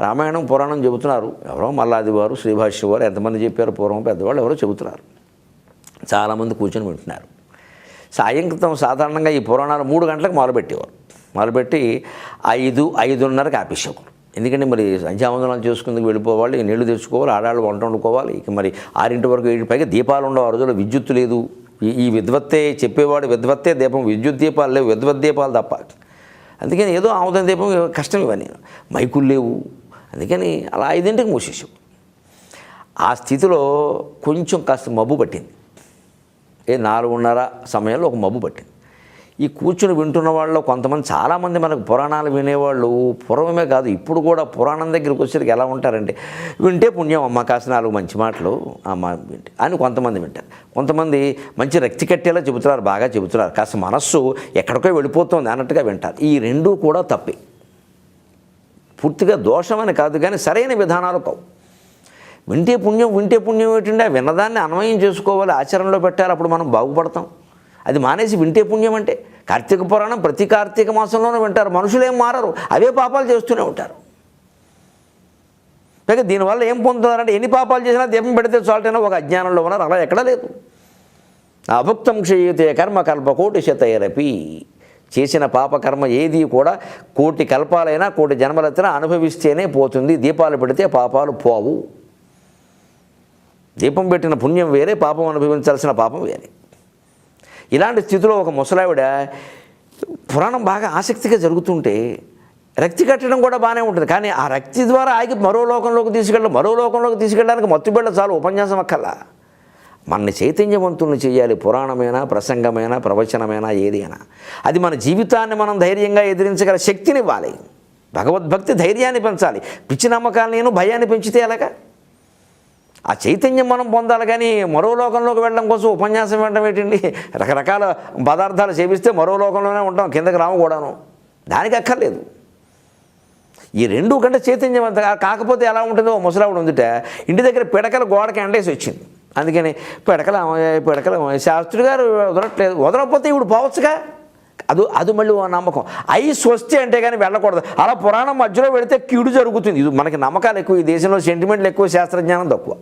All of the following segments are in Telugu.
రామాయణం పురాణం చెబుతున్నారు. ఎవరో మల్లాది వారు, శ్రీభాష్య వారు ఎంతమంది చెప్పారు, పూర్వం పెద్దవాళ్ళు ఎవరో చెబుతున్నారు. చాలామంది కూర్చొని వింటున్నారు. సాయంత్రం సాధారణంగా ఈ పురాణాలు 3 గంటలకు మొదలుపెట్టేవారు. మొదలుపెట్టి 5-5:30కి ఆపేసేవారు. ఎందుకంటే మరి సంధ్యావందనాలు చేసుకుందుకు వెళ్ళిపోవాలి, నీళ్లు తెచ్చుకోవాలి, ఆడాళ్ళు వంట వండుకోవాలి. ఇక మరి 6 వరకు 7 పైగా దీపాలు ఉండవు. ఆ రోజుల్లో విద్యుత్తు లేదు. ఈ విద్వత్తే చెప్పేవాడు, విద్వత్తే దీపం, విద్యుత్ దీపాలు లేవు, విద్వత్ దీపాలు తప్ప. అందుకని ఏదో ఆముదం దీపం కష్టం ఇవన్నీ, మైకులు లేవు. అందుకని అలా 5ంటికి మూసేసాం. ఆ స్థితిలో కొంచెం కాస్త మబ్బు పట్టింది. 4:30 సమయంలో ఒక మబ్బు పట్టింది. ఈ కూర్చుని వింటున్న వాళ్ళు కొంతమంది, చాలామంది మనకు పురాణాలు వినేవాళ్ళు పూర్వమే కాదు ఇప్పుడు కూడా పురాణం దగ్గరికి వచ్చేసరికి ఎలా ఉంటారంటే, వింటే పుణ్యం అమ్మ, కాసిన 4 మంచి మాటలు అమ్మ వింటే అని కొంతమంది వింటారు. కొంతమంది మంచి రక్తి కట్టేలా చెబుతున్నారు, బాగా చెబుతున్నారు, కాస్త మనస్సు ఎక్కడికో వెళ్ళిపోతుంది అన్నట్టుగా వింటారు. ఈ రెండూ కూడా తప్పే. పూర్తిగా దోషమని కాదు, కానీ సరైన విధానాలు కావు. వింటే పుణ్యం ఏంటంటే విన్నదాన్ని అన్వయం చేసుకోవాలి, ఆచరణలో పెట్టాలి, అప్పుడు మనం బాగుపడతాం. అది మానేసి వింటే పుణ్యం అంటే కార్తీక పురాణం ప్రతి కార్తీక మాసంలోనే వింటారు. మనుషులు ఏం మారరు, అవే పాపాలు చేస్తూనే ఉంటారు. పైగా దీనివల్ల ఏం పొందుతున్నారంటే ఎన్ని పాపాలు చేసినా దీపం పెడితే చాలటైనా ఒక అజ్ఞానంలో ఉన్నారు. అలా ఎక్కడా లేదు. అభుక్తం క్షయతే కర్మ కల్పకోటి శతైరపి. చేసిన పాపకర్మ ఏది కూడా 1,000,000 కల్పాలైనా 1,000,000 జన్మలైనా అనుభవిస్తేనే పోతుంది. దీపాలు పెడితే పాపాలు పోవు. దీపం పెట్టిన పుణ్యం వేరే, పాపం అనుభవించాల్సిన పాపం వేరే. ఇలాంటి స్థితిలో ఒక ముసలావిడ పురాణం బాగా ఆసక్తిగా జరుగుతుంటే రక్తి కట్టడం కూడా బాగానే ఉంటుంది. కానీ ఆ రక్తి ద్వారా ఆగి మరో లోకంలోకి తీసుకెళ్ళడానికి మత్తుబిళ్ళ చాలు, ఉపన్యాసం అక్కల్లా. మనని చైతన్యవంతుల్ని చేయాలి. పురాణమైనా, ప్రసంగమైనా, ప్రవచనమైనా, ఏదైనా అది మన జీవితాన్ని మనం ధైర్యంగా ఎదిరించగల శక్తినివ్వాలి. భగవద్భక్తి ధైర్యాన్ని పెంచాలి. పిచ్చి నమ్మకాలను, భయాన్ని పెంచితే ఎలాగా? ఆ చైతన్యం మనం పొందాలి. కానీ మరో లోకంలోకి వెళ్ళడం కోసం ఉపన్యాసం వినడం ఏంటండి? రకరకాల పదార్థాలు సేవిస్తే మరో లోకంలోనే ఉంటాం, కిందకి రాము కూడాను. దానికి అక్కర్లేదు. ఈ 2 కంటే చైతన్యవంత కాకపోతే ఎలా ఉంటుందో ముసలావిడ ఉందిట. ఇంటి దగ్గర పిడకల గోడకి ఎండేసి వచ్చింది. అందుకని పిడకల శాస్త్రి గారు వదలట్లేదు. వదలకపోతే ఇప్పుడు పోవచ్చుగా. అది మళ్ళీ నమ్మకం. స్వస్తి అంటే కానీ వెళ్ళకూడదు. అలా పురాణం మధ్యలో వెళితే కీడు జరుగుతుంది. ఇది మనకి నమ్మకాలు ఎక్కువ, ఈ దేశంలో సెంటిమెంట్లు ఎక్కువ, శాస్త్రజ్ఞానం తక్కువ.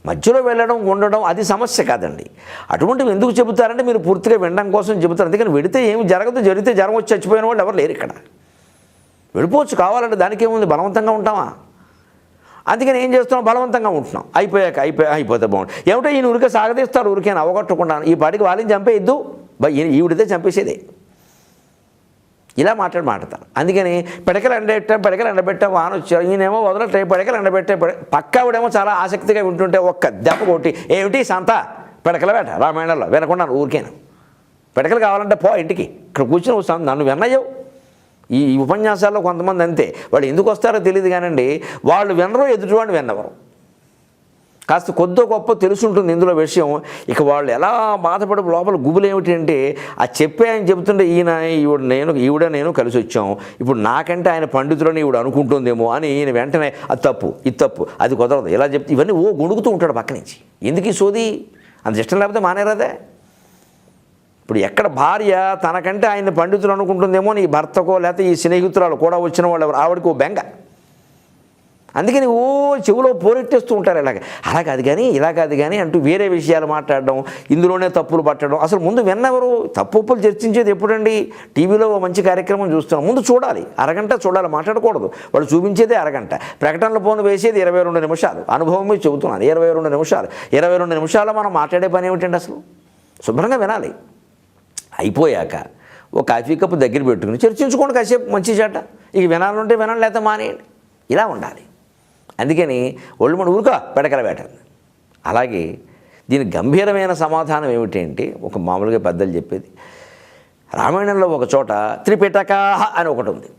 మధ్యలో వెళ్ళడం, ఉండడం అది సమస్య కాదండి. అటువంటివి ఎందుకు చెబుతారంటే మీరు పూర్తిగా వినడం కోసం చెబుతారు. అందుకని వెళితే ఏమి జరగదు. జరిగితే జ్వరం వచ్చి చచ్చిపోయిన వాళ్ళు ఎవరు లేరు ఇక్కడ. వెళ్ళిపోవచ్చు కావాలంటే, దానికి ఏముంది, బలవంతంగా ఉంటామా? అందుకని ఏం చేస్తున్నాం, బలవంతంగా ఉంటున్నాం. అయిపోతే బాగుంటుంది. ఏమిటో ఈయన ఊరికే సాగదీస్తాడు, ఊరికే అవగొట్టకుండా. ఈ పాటికి వాళ్ళని చంపేయద్దు, ఈవిడితే చంపేసేదే. ఇలా మాట్లాడతారు. అందుకని పిడకలు ఎండబెట్టాం వాన వచ్చారు, ఈయనేమో వదలట్లే, పిడకలు ఎండబెట్టే పక్కావిడేమో చాలా ఆసక్తిగా వింటుంటే ఒక్క దెబ్బ కొట్టి, ఏమిటి సంత పిడకల వేట రామాయణంలో వినకున్నాను. ఊరికేను పిడకలు కావాలంటే పో ఇంటికి, ఇక్కడ కూర్చొని నన్ను విన్నయ్యవు. ఈ ఉపన్యాసాల్లో కొంతమంది అంతే, వాళ్ళు ఎందుకు వస్తారో తెలియదు కానండి, వాళ్ళు వినరు, ఎదుటివాడిని విన్నవరు. కాస్త కొద్దో గొప్ప తెలుసుంటుంది ఇందులో విషయం. ఇక వాళ్ళు ఎలా బాధపడి లోపల గుబులు ఏమిటంటే, ఆ ఆయన చెబుతుంటే ఈవిడ నేను కలిసి వచ్చాం, ఇప్పుడు నాకంటే ఆయన పండితులని ఈవిడ అనుకుంటుందేమో అని ఈయన వెంటనే అది తప్పు, ఇది తప్పు, అది కుదరదు, ఇలా చెప్తే ఇవన్నీ గొణుగుతూ ఉంటాడు పక్క నుంచి. ఎందుకు ఈ సోది? అంత ఇష్టం లేకపోతే మానేరాదే. ఇప్పుడు ఎక్కడ భార్య తనకంటే ఆయన పండితులు అనుకుంటుందేమో నీ భర్తకో లేకపోతే ఈ స్నేహితురాలు కూడా వచ్చిన వాళ్ళు ఆవిడకి బెంగ. అందుకని చెవులో పోరెట్టేస్తూ ఉంటారు. అలా కాదు కానీ, ఇలా కాదు కానీ అంటూ వేరే విషయాలు మాట్లాడడం, ఇందులోనే తప్పులు పట్టడం. అసలు ముందు విన్నెవరు? తప్పులు చర్చించేది ఎప్పుడండి? టీవీలో మంచి కార్యక్రమం చూస్తున్నాం, ముందు చూడాలి, అరగంట చూడాలి, మాట్లాడకూడదు. వాళ్ళు చూపించేదే అరగంట, ప్రకటనల ఫోన్ వేసేది 22 నిమిషాలు. అనుభవం మీద చెబుతున్నాను, 22 నిమిషాలు. 22 నిమిషాల్లో మనం మాట్లాడే పని ఏమిటండి? అసలు శుభ్రంగా వినాలి. అయిపోయాక ఒక కాఫీ కప్పు దగ్గర పెట్టుకుని చర్చించుకోండి కాసేపు, మంచి చెడ్డ. ఇక వినాలంటే వినాలి, లేకపోతే మానేయండి. ఇలా ఉండాలి. అందుకని ఒళ్ళు మన ఊరుక పిడకల వేట. అలాగే దీని గంభీరమైన సమాధానం ఏమిటంటే, ఒక మామూలుగా పెద్దలు చెప్పేది, రామాయణంలో ఒక చోట త్రిపిటక అని ఒకటి ఉంది.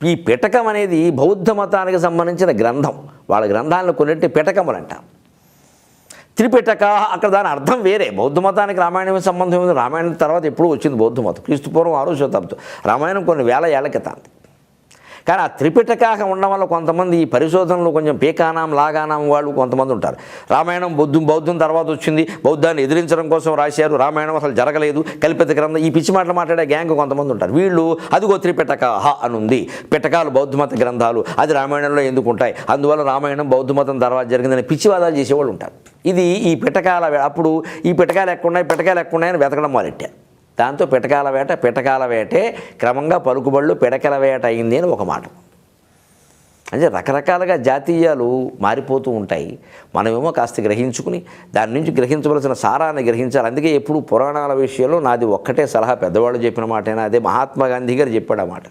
ఈ పిటకం అనేది బౌద్ధ మతానికి సంబంధించిన గ్రంథం. వాళ్ళ గ్రంథాలను కొన్నింటి పిటకములు అంటారు. త్రిపిటక, అక్కడ దాని అర్థం వేరే. బౌద్ధ మతానికి రామాయణం సంబంధం ఉంది. రామాయణం తర్వాత ఎప్పుడు వచ్చింది బౌద్ధ మతం, క్రీస్తుపూర్వం 6వ శతాబ్దం. రామాయణం కొన్ని వేల ఏళ్ల క్రితం. కానీ ఆ త్రిపిటకాహ ఉండడం వల్ల కొంతమంది ఈ పరిశోధనలు కొంచెం పీకానాం లాగానాం వాళ్ళు కొంతమంది ఉంటారు. రామాయణం బౌద్ధం తర్వాత వచ్చింది, బౌద్ధాన్ని ఎదిరించడం కోసం రాశారు, రామాయణం అసలు జరగలేదు, కల్పిత గ్రంథం, ఈ పిచ్చి మాటలు మాట్లాడే గ్యాంగ్ కొంతమంది ఉంటారు. వీళ్ళు అదిగో త్రిపిటకాహ అని ఉంది, పిటకాలు బౌద్ధమత గ్రంథాలు, అది రామాయణంలో ఎందుకు ఉంటాయి, అందువల్ల రామాయణం బౌద్ధమతం తర్వాత జరిగిందని పిచ్చివాదాలు చేసేవాళ్ళు ఉంటారు. ఇది ఈ పిటకాల అప్పుడు ఈ పిటకాలు ఎక్కున్నాయని వెతకడం మొదలెట్టారు. దాంతో పిటకాల వేటే క్రమంగా పలుకుబళ్ళు పిడకల వేట అయింది అని ఒక మాట. అంటే రకరకాలుగా జాతీయాలు మారిపోతూ ఉంటాయి. మనమేమో కాస్త గ్రహించుకుని దాని నుంచి గ్రహించవలసిన సారాన్ని గ్రహించాలి. అందుకే ఎప్పుడు పురాణాల విషయంలో నాది ఒక్కటే సలహా, పెద్దవాళ్ళు చెప్పిన మాటైనా, అదే మహాత్మా గాంధీ గారు చెప్పాడు ఆ మాట.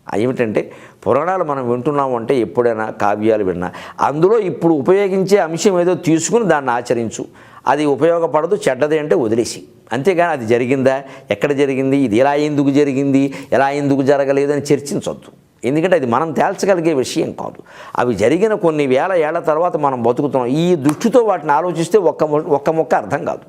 ఏమిటంటే పురాణాలు మనం వింటున్నాము అంటే ఎప్పుడైనా కావ్యాలు విన్నా అందులో ఇప్పుడు ఉపయోగించే అంశం ఏదో తీసుకుని దాన్ని ఆచరించు. అది ఉపయోగపడదు, చెడ్డది అంటే వదిలేసి. అంతేగాని అది జరిగిందా, ఎక్కడ జరిగింది, ఇది ఎలా ఎందుకు జరిగింది, ఎలా ఎందుకు జరగలేదు అని చర్చించవద్దు. ఎందుకంటే అది మనం తేల్చగలిగే విషయం కాదు. అవి జరిగిన కొన్ని వేల ఏళ్ల తర్వాత మనం బతుకుతున్నాం. ఈ దృష్టితో వాటిని ఆలోచిస్తే ఒక్క మొక్క అర్థం కాదు.